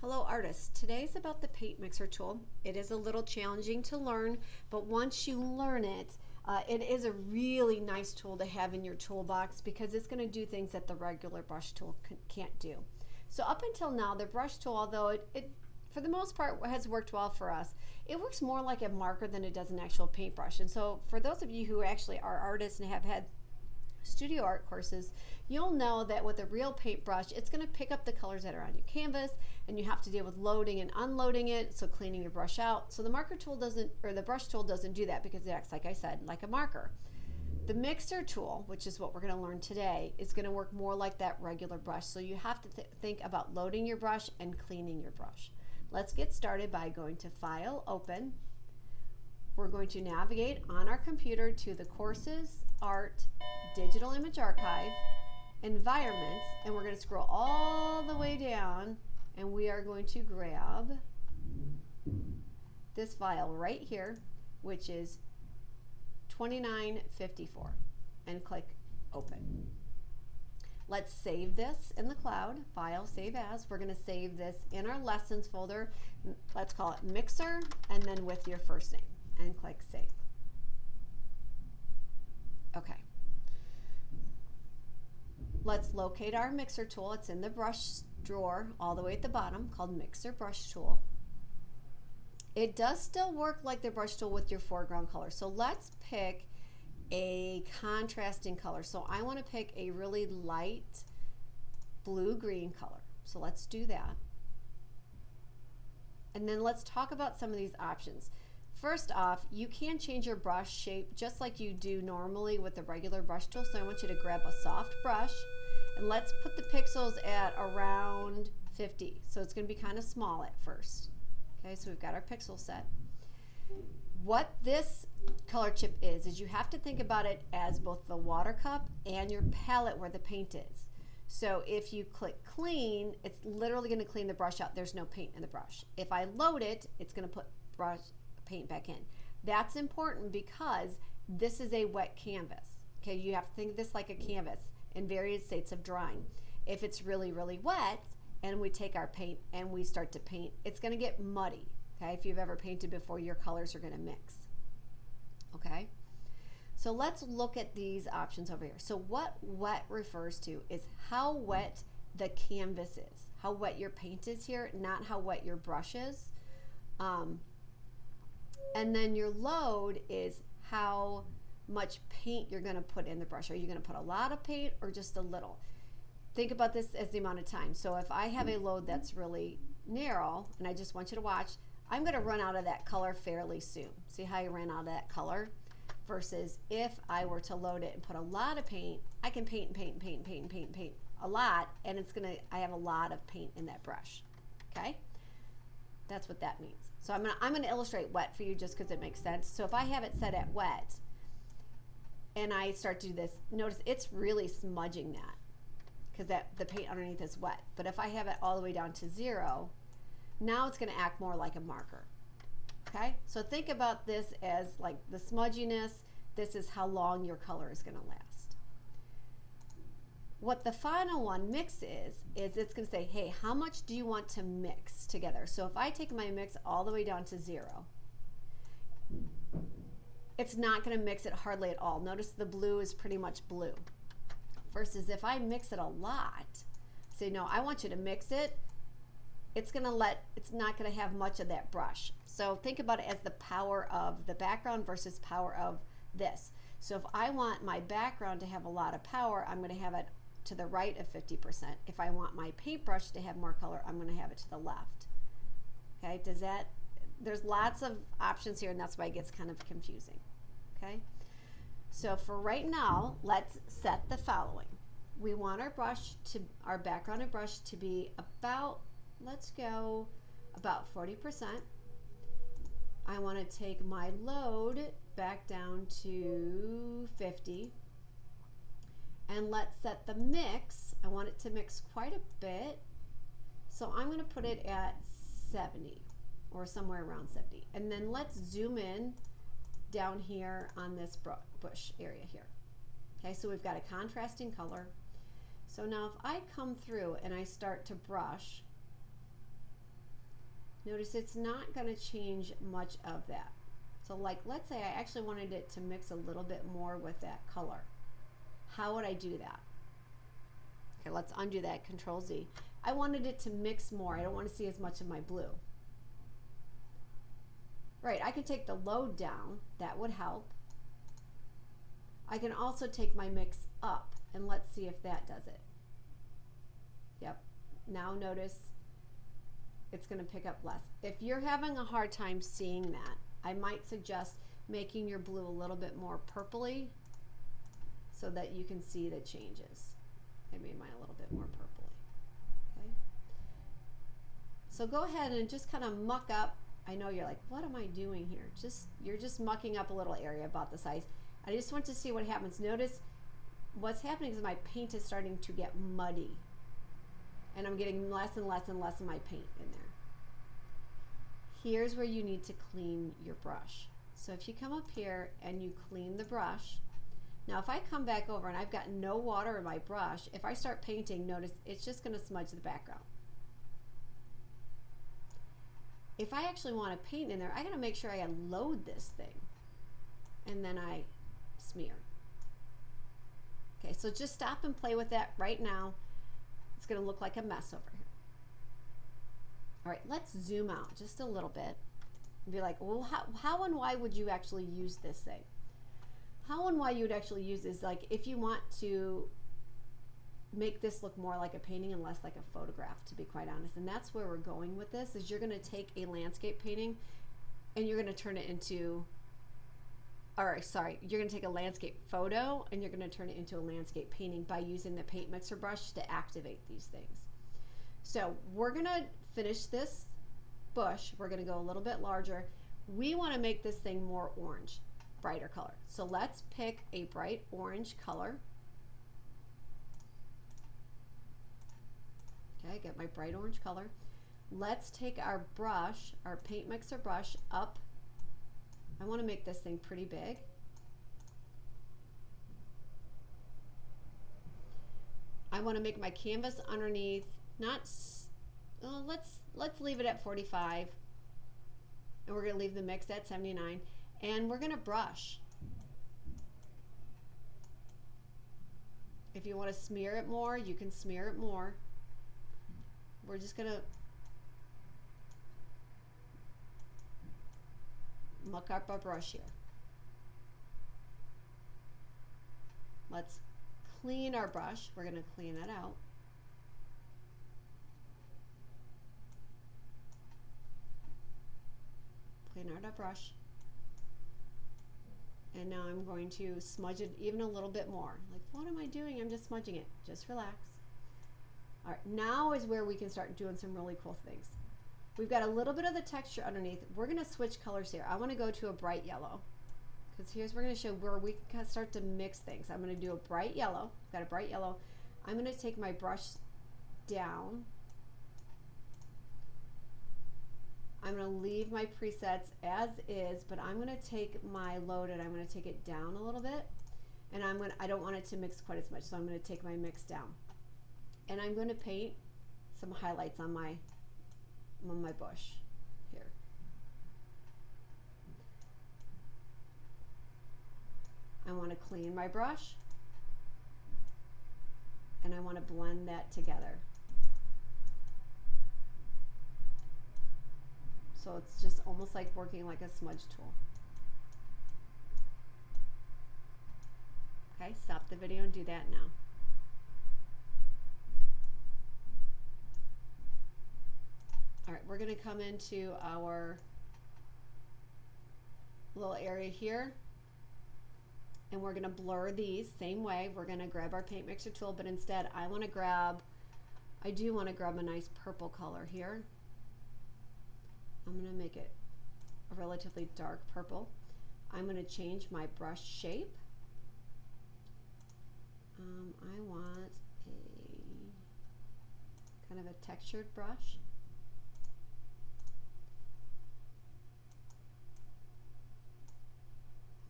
Hello artists, today's about the paint mixer tool. It is a little challenging to learn, but once you learn it, it is a really nice tool to have in your toolbox because it's going to do things that the regular brush tool can't do. So up until now, the brush tool, although it for the most part has worked well for us, it works more like a marker than it does an actual paintbrush. And so for those of you who actually are artists and have had studio art courses, you'll know that with a real paintbrush, it's going to pick up the colors that are on your canvas, and you have to deal with loading and unloading it, so cleaning your brush out. So the marker tool doesn't, or the brush tool doesn't do that because it acts, like I said, like a marker. The mixer tool, which is what we're going to learn today, is going to work more like that regular brush. So you have to think about loading your brush and cleaning your brush. Let's get started by going to File, Open. We're going to navigate on our computer to the Courses, Art, Digital Image Archive, Environments, and we're going to scroll all the way down, and we are going to grab this file right here, which is 2954, and click Open. Let's save this in the cloud. File, Save As. We're going to save this in our Lessons folder. Let's call it Mixer, and then with your first name, and click Save. Okay. Let's locate our mixer tool. It's in the brush drawer all the way at the bottom, called Mixer Brush Tool. It does still work like the brush tool with your foreground color. So let's pick a contrasting color. So I want to pick a really light blue-green color. So let's do that. And then let's talk about some of these options. First off, you can change your brush shape just like you do normally with the regular brush tool. So I want you to grab a soft brush, and let's put the pixels at around 50. So it's going to be kind of small at first. Okay, so we've got our pixel set. What this color chip is you have to think about it as both the water cup and your palette where the paint is. So if you click clean, it's literally going to clean the brush out. There's no paint in the brush. If I load it, it's going to put paint back in. That's important because this is a wet canvas. Okay, you have to think of this like a canvas in various states of drying. If it's really, really wet and we take our paint and we start to paint, it's going to get muddy. Okay, if you've ever painted before, your colors are going to mix. Okay, so let's look at these options over here. So what wet refers to is how wet the canvas is, how wet your paint is here, not how wet your brush is. And then your load is how much paint you're going to put in the brush. Are you going to put a lot of paint or just a little? Think about this as the amount of time. So if I have a load that's really narrow, and I just want you to watch, I'm going to run out of that color fairly soon. See how I ran out of that color? Versus if I were to load it and put a lot of paint, I can paint a lot, and I have a lot of paint in that brush. Okay? That's what that means. So I'm gonna illustrate wet for you just because it makes sense. So if I have it set at wet and I start to do this, notice it's really smudging that because the paint underneath is wet. But if I have it all the way down to 0, now it's gonna act more like a marker. Okay, so think about this as like the smudginess. This is how long your color is gonna last. What the final one, mix, is it's going to say, hey, how much do you want to mix together? So if I take my mix all the way down to 0, it's not going to mix it hardly at all. Notice the blue is pretty much blue. Versus if I mix it a lot, say, no, I want you to mix it, it's not going to have much of that brush. So think about it as the power of the background versus power of this. So if I want my background to have a lot of power, I'm going to have it to the right of 50%. If I want my paintbrush to have more color, I'm going to have it to the left. Okay, there's lots of options here, and that's why it gets kind of confusing. Okay, so for right now, let's set the following. We want our background and brush to be about, let's go about 40%. I want to take my load back down to 50. And let's set the mix. I want it to mix quite a bit. So I'm going to put it at 70 or somewhere around 70. And then let's zoom in down here on this bush area here. Okay, so we've got a contrasting color. So now if I come through and I start to brush, Notice it's not going to change much of that. So like, let's say I actually wanted it to mix a little bit more with that color. How would I do that? Okay, let's undo that, Control Z. I wanted it to mix more. I don't want to see as much of my blue. Right, I can take the load down. That would help. I can also take my mix up, and let's see if that does it. Yep, now notice it's going to pick up less. If you're having a hard time seeing that, I might suggest making your blue a little bit more purpley so that you can see the changes. I made mine a little bit more purpley. Okay. So go ahead and just kind of muck up. I know you're like, what am I doing here? You're just mucking up a little area about the size. I just want to see what happens. Notice what's happening is my paint is starting to get muddy. And I'm getting less and less and less of my paint in there. Here's where you need to clean your brush. So if you come up here and you clean the brush, now if I come back over and I've got no water in my brush, if I start painting, notice it's just going to smudge the background. If I actually want to paint in there, I got to make sure I unload this thing and then I smear. Okay, so just stop and play with that right now. It's going to look like a mess over here. All right, let's zoom out just a little bit and be like, well, how and why would you actually use this thing? How and why you would actually use this, like if you want to make this look more like a painting and less like a photograph, to be quite honest. And that's where we're going with this, is you're going to take a landscape painting and you're going to turn it into, or sorry, you're going to take a landscape photo and you're going to turn it into a landscape painting by using the paint mixer brush to activate these things. So we're going to finish this bush. We're going to go a little bit larger. We want to make this thing more orange, brighter color. So let's pick a bright orange color. Okay, get my bright orange color. Let's take our brush, our paint mixer brush up. I want to make this thing pretty big. I want to make my canvas underneath, not, let's leave it at 45. And we're going to leave the mix at 79. And we're going to brush. If you want to smear it more, you can smear it more. We're just going to muck up our brush here. Let's clean our brush. We're going to clean that out. Clean out our brush. And now I'm going to smudge it even a little bit more. Like, what am I doing? I'm just smudging it. Just relax. All right, now is where we can start doing some really cool things. We've got a little bit of the texture underneath. We're going to switch colors here. I want to go to a bright yellow, because here's we're going to show where we can start to mix things. I'm going to do a bright yellow. Got a bright yellow. I'm going to take my brush down. I'm going to leave my presets as is, but I'm going to take my load and I'm going to take it down a little bit. And I don't want it to mix quite as much, so I'm going to take my mix down. And I'm going to paint some highlights on my bush here. I want to clean my brush and I want to blend that together. So it's just almost like working like a smudge tool. Okay, stop the video and do that now. All right, we're going to come into our little area here and we're going to blur these same way. We're going to grab our paint mixer tool, but instead I do want to grab a nice purple color here. I'm going to make it a relatively dark purple. I'm going to change my brush shape. I want a kind of a textured brush.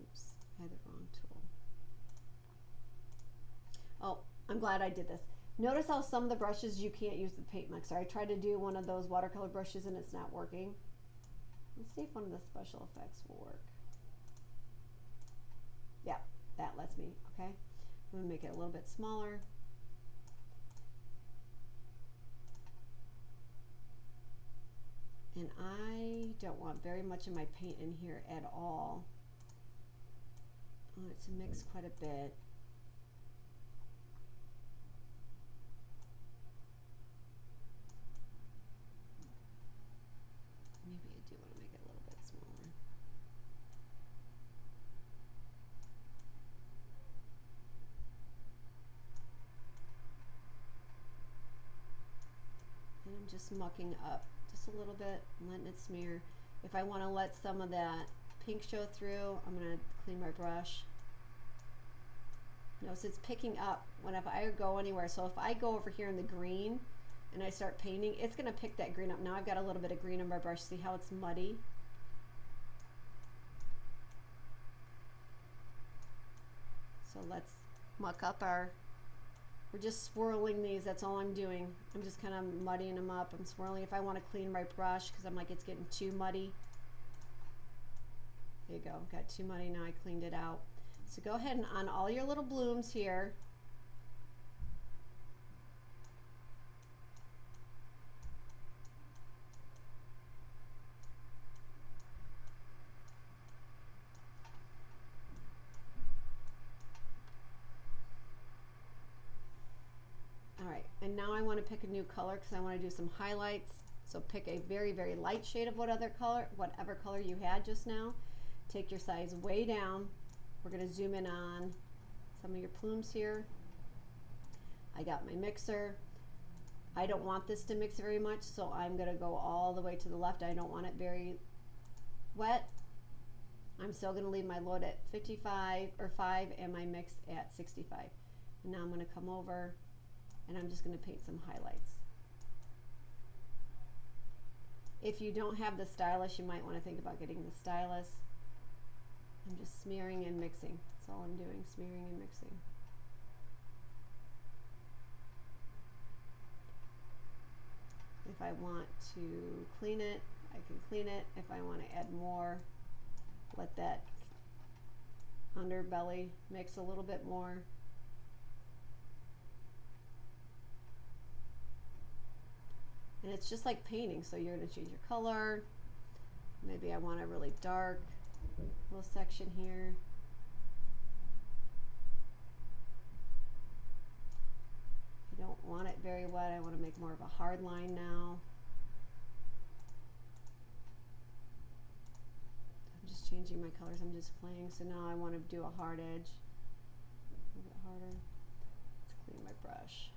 Oops, I had the wrong tool. Oh, I'm glad I did this. Notice how some of the brushes you can't use the paint mixer. I tried to do one of those watercolor brushes and it's not working. Let's see if one of the special effects will work. Yeah, that lets me, okay? I'm gonna make it a little bit smaller. And I don't want very much of my paint in here at all. I want it to mix quite a bit. Maybe I do want to make it a little bit smaller. And I'm just mucking up just a little bit, letting it smear. If I want to let some of that pink show through, I'm going to clean my brush. Notice it's picking up whenever I go anywhere. So if I go over here in the green and I start painting, it's going to pick that green up. Now I've got a little bit of green in my brush. See how it's muddy? So let's muck up our, we're just swirling these. That's all I'm doing. I'm just kind of muddying them up. I'm swirling. If I want to clean my brush because I'm like, it's getting too muddy. There you go. Got too muddy. Now I cleaned it out. So go ahead and on all your little blooms here, and now I want to pick a new color because I want to do some highlights. So pick a very, very light shade of whatever color you had just now. Take your size way down. We're going to zoom in on some of your plumes here. I got my mixer. I don't want this to mix very much, so I'm going to go all the way to the left. I don't want it very wet. I'm still going to leave my load at 55 or 5 and my mix at 65. And now I'm going to come over and I'm just going to paint some highlights. If you don't have the stylus, you might want to think about getting the stylus. I'm just smearing and mixing. That's all I'm doing, smearing and mixing. If I want to clean it, I can clean it. If I want to add more, let that underbelly mix a little bit more. And it's just like painting, so you're going to change your color. Maybe I want a really dark little section here. I don't want it very wet. I want to make more of a hard line now. I'm just changing my colors. I'm just playing. So now I want to do a hard edge. A little bit harder. Let's clean my brush.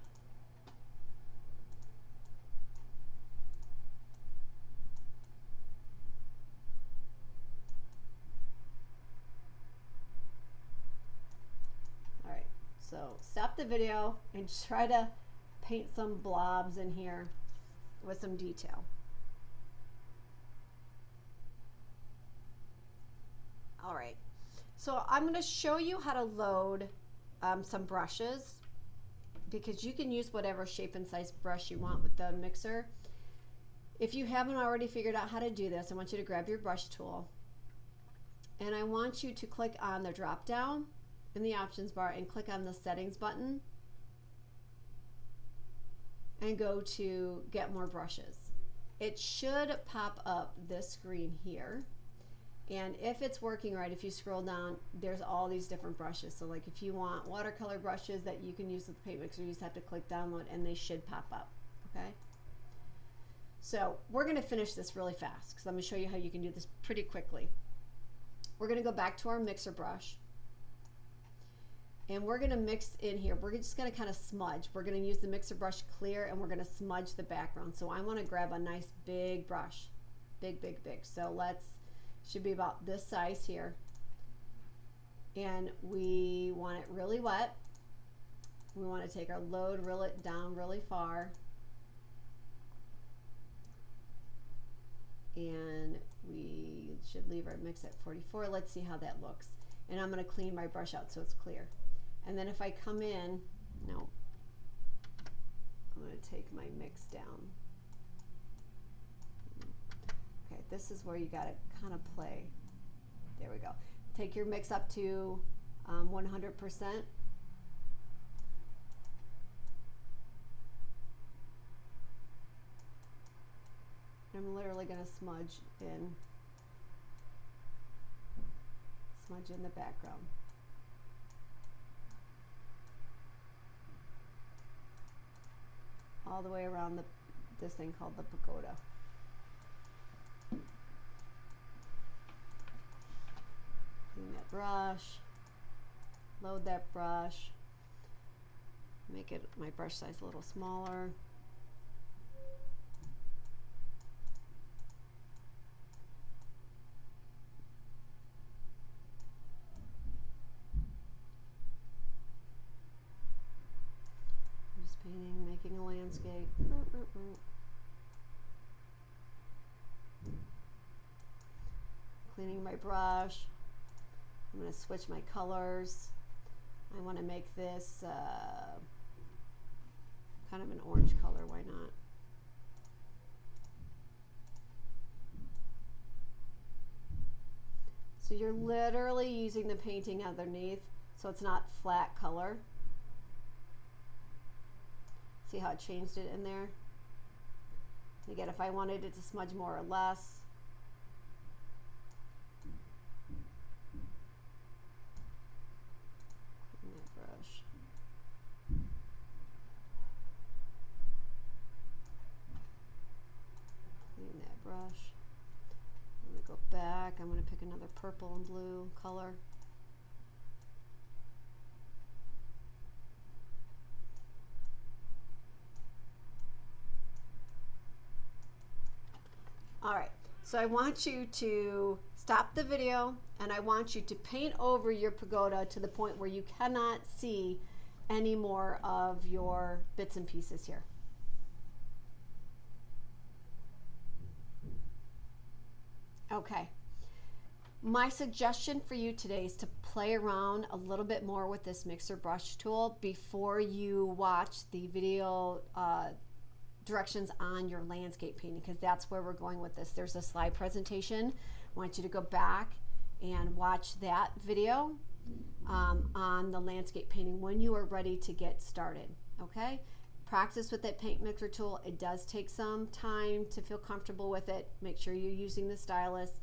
So stop the video and try to paint some blobs in here with some detail. All right, so I'm going to show you how to load some brushes, because you can use whatever shape and size brush you want with the mixer. If you haven't already figured out how to do this, I want you to grab your brush tool and I want you to click on the drop down in the options bar and click on the settings button and go to get more brushes. It should pop up this screen here, and if it's working right, if you scroll down, there's all these different brushes. So like if you want watercolor brushes that you can use with the paint mixer, you just have to click download and they should pop up. Okay, so we're going to finish this really fast because I'm going to show you how you can do this pretty quickly. We're going to go back to our mixer brush and we're going to mix in here. We're just going to kind of smudge. We're going to use the mixer brush clear and we're going to smudge the background. So I want to grab a nice big brush, big. So let's, should be about this size here. And we want it really wet. We want to take our load, reel it down really far. And we should leave our mix at 44. Let's see how that looks. And I'm going to clean my brush out so it's clear. And then if I come in, no, I'm going to take my mix down. Okay, this is where you got to kind of play. There we go. Take your mix up to 100%. I'm literally going to smudge in the background. All the way around this thing called the pagoda. Clean that brush, load that brush, make it my brush size a little smaller. Painting, making a landscape. Cleaning my brush. I'm going to switch my colors. I want to make this kind of an orange color. Why not? So you're literally using the painting underneath, so it's not flat color. See how it changed it in there? Again, if I wanted it to smudge more or less. Clean that brush. Clean that brush. I'm going to go back. I'm going to pick another purple and blue color. All right, so I want you to stop the video and I want you to paint over your pagoda to the point where you cannot see any more of your bits and pieces here. Okay, my suggestion for you today is to play around a little bit more with this mixer brush tool before you watch the video directions on your landscape painting, because that's where we're going with this. There's a slide presentation. I want you to go back and watch that video on the landscape painting when you are ready to get started. Okay, practice with that paint mixer tool. It does take some time to feel comfortable with it. Make sure you're using the stylus,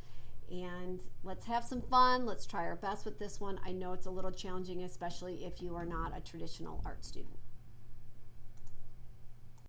and let's have some fun. Let's try our best with this one. I know it's a little challenging, especially if you are not a traditional art student.